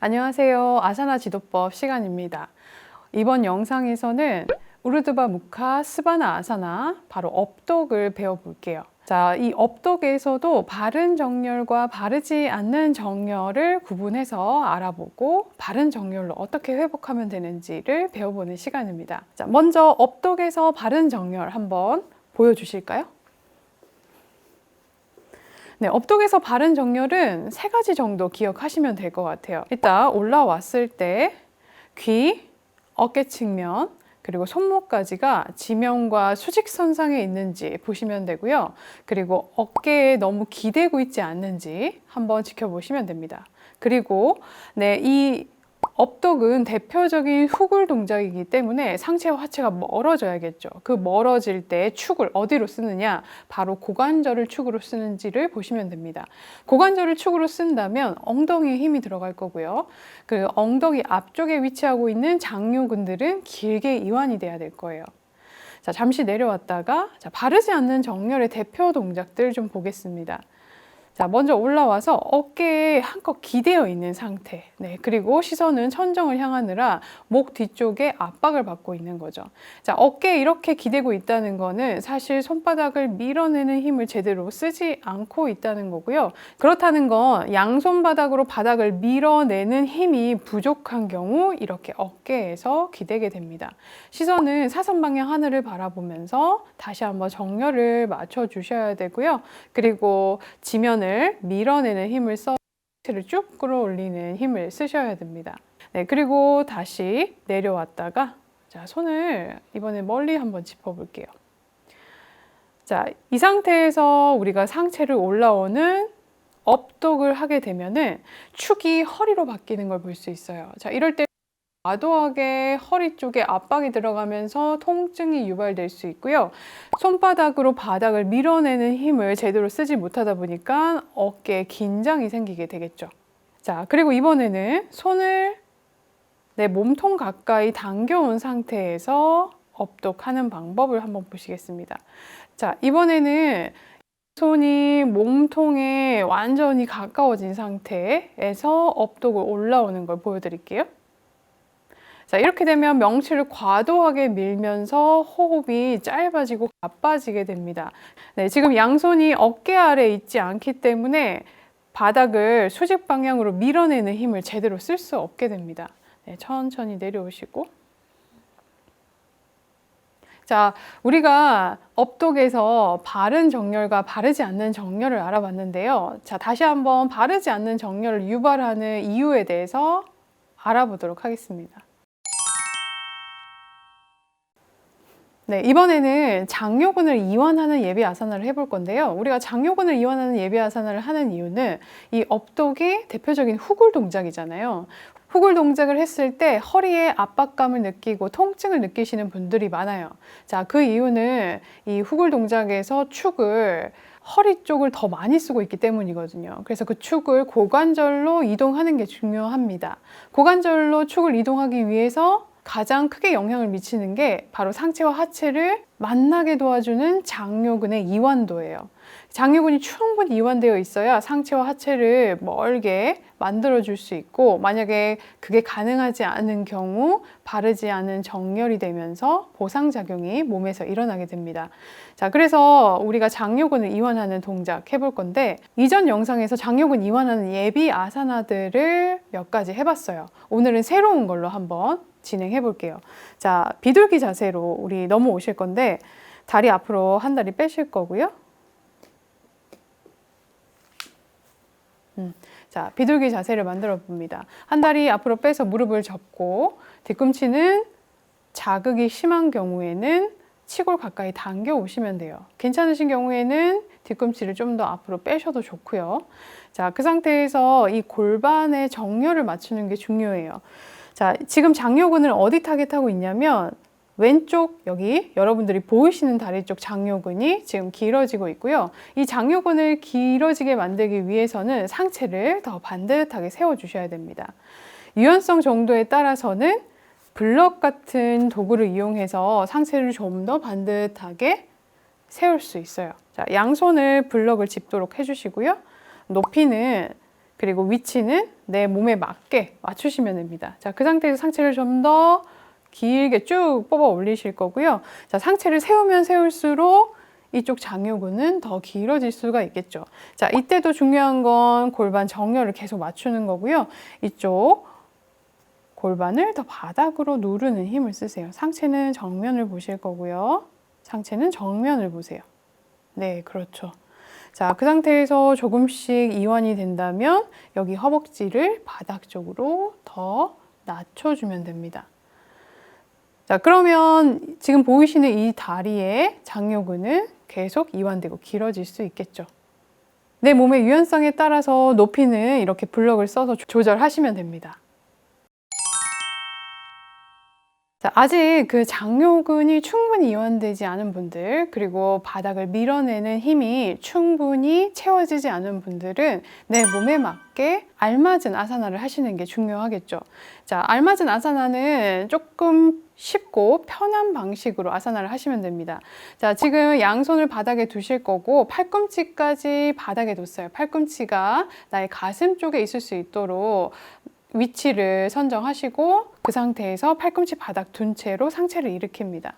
안녕하세요. 아사나 지도법 시간입니다. 이번 영상에서는 우르드바 무카 스바나 아사나 바로 업독을 배워볼게요. 자, 이 업독에서도 바른 정렬과 바르지 않는 정렬을 구분해서 알아보고 바른 정렬로 어떻게 회복하면 되는지를 배워보는 시간입니다. 자, 먼저 업독에서 바른 정렬 한번 보여주실까요? 네, 업독에서 바른 정렬은 3가지 정도 기억하시면 될 것 같아요. 일단 올라왔을 때 귀, 어깨 측면, 그리고 손목까지가 지면과 수직선상에 있는지 보시면 되고요. 그리고 어깨에 너무 기대고 있지 않는지 한번 지켜보시면 됩니다. 그리고 이 업독은 대표적인 후굴 동작이기 때문에 상체와 하체가 멀어져야겠죠. 그 멀어질 때 축을 어디로 쓰느냐? 바로 고관절을 축으로 쓰는지를 보시면 됩니다. 고관절을 축으로 쓴다면 엉덩이에 힘이 들어갈 거고요. 그 엉덩이 앞쪽에 위치하고 있는 장요근들은 길게 이완이 돼야 될 거예요. 자, 잠시 내려왔다가 바르지 않는 정렬의 대표 동작들 좀 보겠습니다. 자, 먼저 올라와서 어깨에 한껏 기대어 있는 상태. 네, 그리고 시선은 천정을 향하느라 목 뒤쪽에 압박을 받고 있는 거죠. 자, 어깨에 이렇게 기대고 있다는 거는 사실 손바닥을 밀어내는 힘을 제대로 쓰지 않고 있다는 거고요. 그렇다는 건 양손바닥으로 바닥을 밀어내는 힘이 부족한 경우 이렇게 어깨에서 기대게 됩니다. 시선은 사선 방향 하늘을 바라보면서 다시 한번 정렬을 맞춰 주셔야 되고요. 그리고 지면을 밀어내는 힘을 써 상체를 쭉 끌어올리는 힘을 쓰셔야 됩니다. 네, 그리고 다시 내려왔다가 자, 손을 이번에 멀리 한번 짚어볼게요. 자, 이 상태에서 우리가 상체를 올라오는 업독을 하게 되면은 축이 허리로 바뀌는 걸 볼 수 있어요. 자, 이럴 때 과도하게 허리 쪽에 압박이 들어가면서 통증이 유발될 수 있고요. 손바닥으로 바닥을 밀어내는 힘을 제대로 쓰지 못하다 보니까 어깨에 긴장이 생기게 되겠죠. 자, 그리고 이번에는 손을 내 몸통 가까이 당겨온 상태에서 업독하는 방법을 한번 보시겠습니다. 자, 이번에는 손이 몸통에 완전히 가까워진 상태에서 업독을 올라오는 걸 보여드릴게요. 자, 이렇게 되면 명치를 과도하게 밀면서 호흡이 짧아지고 가빠지게 됩니다. 네, 지금 양손이 어깨 아래에 있지 않기 때문에 바닥을 수직 방향으로 밀어내는 힘을 제대로 쓸 수 없게 됩니다. 네, 천천히 내려오시고. 자, 우리가 업독에서 바른 정렬과 바르지 않는 정렬을 알아봤는데요. 자, 다시 한번 바르지 않는 정렬을 유발하는 이유에 대해서 알아보도록 하겠습니다. 네, 이번에는 장요근을 이완하는 예비 아사나를 해볼 건데요. 우리가 장요근을 이완하는 예비 아사나를 하는 이유는 이 업독이 대표적인 후굴 동작이잖아요. 후굴 동작을 했을 때 허리에 압박감을 느끼고 통증을 느끼시는 분들이 많아요. 자, 그 이유는 이 후굴 동작에서 축을 허리 쪽을 더 많이 쓰고 있기 때문이거든요. 그래서 그 축을 고관절로 이동하는 게 중요합니다. 고관절로 축을 이동하기 위해서 가장 크게 영향을 미치는 게 바로 상체와 하체를 만나게 도와주는 장요근의 이완도예요. 장요근이 충분히 이완되어 있어야 상체와 하체를 멀게 만들어줄 수 있고, 만약에 그게 가능하지 않은 경우 바르지 않은 정렬이 되면서 보상작용이 몸에서 일어나게 됩니다. 자, 그래서 우리가 장요근을 이완하는 동작 해볼 건데, 이전 영상에서 장요근 이완하는 예비 아사나들을 몇 가지 해봤어요. 오늘은 새로운 걸로 한번 진행해 볼게요. 자, 비둘기 자세로 우리 넘어오실 건데 다리 앞으로 한 다리 빼실 거고요. 자, 비둘기 자세를 만들어 봅니다. 한 다리 앞으로 빼서 무릎을 접고 뒤꿈치는 자극이 심한 경우에는 치골 가까이 당겨 오시면 돼요. 괜찮으신 경우에는 뒤꿈치를 좀 더 앞으로 빼셔도 좋고요. 자, 그 상태에서 이 골반의 정렬을 맞추는 게 중요해요. 자, 지금 장요근을 어디 타겟하고 있냐면 왼쪽 여기 여러분들이 보이시는 다리 쪽 장요근이 지금 길어지고 있고요. 이 장요근을 길어지게 만들기 위해서는 상체를 더 반듯하게 세워주셔야 됩니다. 유연성 정도에 따라서는 블럭 같은 도구를 이용해서 상체를 좀 더 반듯하게 세울 수 있어요. 자, 양손을 블럭을 짚도록 해주시고요. 높이는 그리고 위치는 내 몸에 맞게 맞추시면 됩니다. 자, 그 상태에서 상체를 좀 더 길게 쭉 뽑아 올리실 거고요. 자, 상체를 세우면 세울수록 이쪽 장요근은 더 길어질 수가 있겠죠. 자, 이때도 중요한 건 골반 정렬을 계속 맞추는 거고요. 이쪽 골반을 더 바닥으로 누르는 힘을 쓰세요. 상체는 정면을 보실 거고요. 상체는 정면을 보세요. 네, 그렇죠. 자, 그 상태에서 조금씩 이완이 된다면 여기 허벅지를 바닥 쪽으로 더 낮춰주면 됩니다. 자, 그러면 지금 보이시는 이 다리의 장요근은 계속 이완되고 길어질 수 있겠죠. 내 몸의 유연성에 따라서 높이는 이렇게 블럭을 써서 조절하시면 됩니다. 자, 아직 그 장요근이 충분히 이완되지 않은 분들, 그리고 바닥을 밀어내는 힘이 충분히 채워지지 않은 분들은 내 몸에 맞게 알맞은 아사나를 하시는 게 중요하겠죠. 자, 알맞은 아사나는 조금 쉽고 편한 방식으로 아사나를 하시면 됩니다. 자, 지금 양손을 바닥에 두실 거고 팔꿈치까지 바닥에 뒀어요. 팔꿈치가 나의 가슴 쪽에 있을 수 있도록 위치를 선정하시고 그 상태에서 팔꿈치 바닥 둔 채로 상체를 일으킵니다.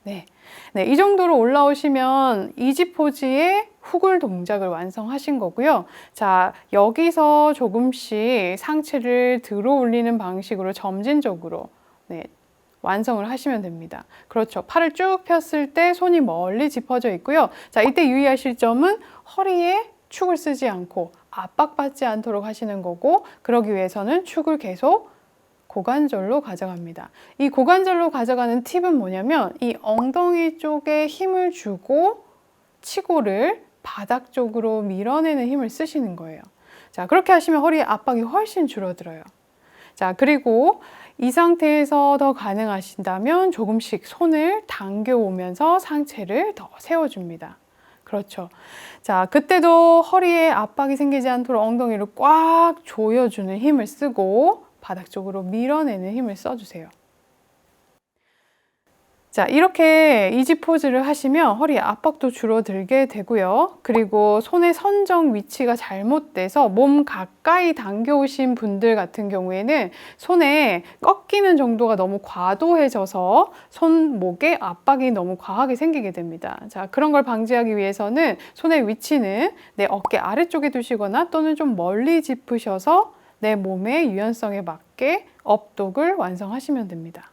네. 네, 이 정도로 올라오시면 이지 포즈의 후굴 동작을 완성하신 거고요. 자, 여기서 조금씩 상체를 들어 올리는 방식으로 점진적으로 완성을 하시면 됩니다. 그렇죠. 팔을 쭉 폈을 때 손이 멀리 짚어져 있고요. 자, 이때 유의하실 점은 허리에 축을 쓰지 않고 압박받지 않도록 하시는 거고, 그러기 위해서는 축을 계속 고관절로 가져갑니다. 이 고관절로 가져가는 팁은 뭐냐면 이 엉덩이 쪽에 힘을 주고 치고를 바닥 쪽으로 밀어내는 힘을 쓰시는 거예요. 자, 그렇게 하시면 허리의 압박이 훨씬 줄어들어요. 자, 그리고 이 상태에서 더 가능하신다면 조금씩 손을 당겨 오면서 상체를 더 세워줍니다. 그렇죠. 자, 그때도 허리에 압박이 생기지 않도록 엉덩이를 꽉 조여주는 힘을 쓰고 바닥 쪽으로 밀어내는 힘을 써주세요. 자, 이렇게 이지 포즈를 하시면 허리 압박도 줄어들게 되고요. 그리고 손의 선정 위치가 잘못돼서 몸 가까이 당겨오신 분들 같은 경우에는 손에 꺾이는 정도가 너무 과도해져서 손목에 압박이 너무 과하게 생기게 됩니다. 자, 그런 걸 방지하기 위해서는 손의 위치는 내 어깨 아래쪽에 두시거나 또는 좀 멀리 짚으셔서 내 몸의 유연성에 맞게 업독을 완성하시면 됩니다.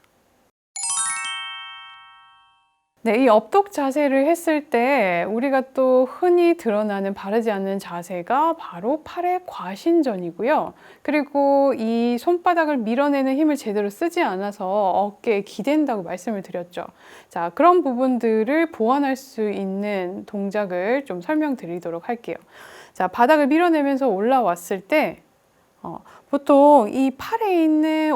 네, 이 업독 자세를 했을 때 우리가 또 흔히 드러나는 바르지 않는 자세가 바로 팔의 과신전이고요. 그리고 이 손바닥을 밀어내는 힘을 제대로 쓰지 않아서 어깨에 기댄다고 말씀을 드렸죠. 자, 그런 부분들을 보완할 수 있는 동작을 좀 설명드리도록 할게요. 자, 바닥을 밀어내면서 올라왔을 때 보통 이 팔에 있는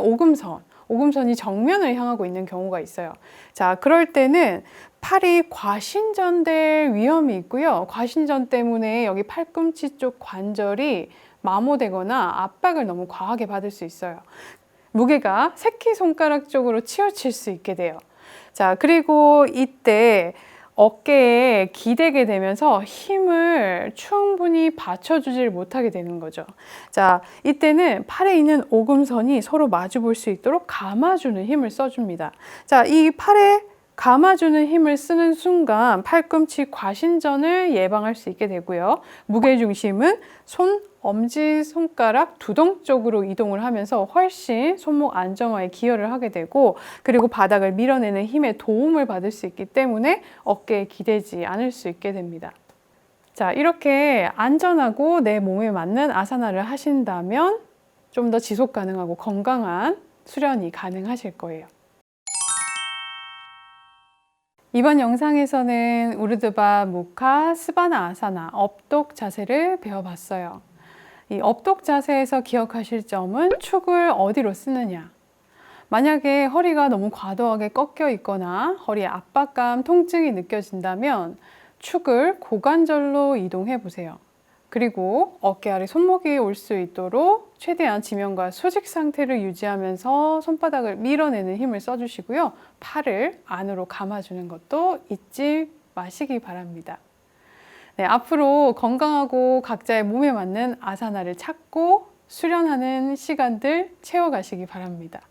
오금선이 정면을 향하고 있는 경우가 있어요. 자, 그럴 때는 팔이 과신전될 위험이 있고요. 과신전 때문에 여기 팔꿈치 쪽 관절이 마모되거나 압박을 너무 과하게 받을 수 있어요. 무게가 새끼손가락 쪽으로 치우칠 수 있게 돼요. 자, 그리고 이때 어깨에 기대게 되면서 힘을 충분히 받쳐주질 못하게 되는 거죠. 자, 이때는 팔에 있는 오금선이 서로 마주 볼 수 있도록 감아주는 힘을 써줍니다. 자, 이 팔에 감아주는 힘을 쓰는 순간 팔꿈치 과신전을 예방할 수 있게 되고요. 무게중심은 엄지손가락 두동 쪽으로 이동을 하면서 훨씬 손목 안정화에 기여를 하게 되고, 그리고 바닥을 밀어내는 힘에 도움을 받을 수 있기 때문에 어깨에 기대지 않을 수 있게 됩니다. 자, 이렇게 안전하고 내 몸에 맞는 아사나를 하신다면 좀 더 지속 가능하고 건강한 수련이 가능하실 거예요. 이번 영상에서는 우르드바 무카 스바나 아사나 업독 자세를 배워봤어요. 이 업독 자세에서 기억하실 점은 축을 어디로 쓰느냐. 만약에 허리가 너무 과도하게 꺾여 있거나 허리에 압박감, 통증이 느껴진다면 축을 고관절로 이동해 보세요. 그리고 어깨 아래 손목이 올 수 있도록 최대한 지면과 수직 상태를 유지하면서 손바닥을 밀어내는 힘을 써주시고요. 팔을 안으로 감아주는 것도 잊지 마시기 바랍니다. 네, 앞으로 건강하고 각자의 몸에 맞는 아사나를 찾고 수련하는 시간들 채워가시기 바랍니다.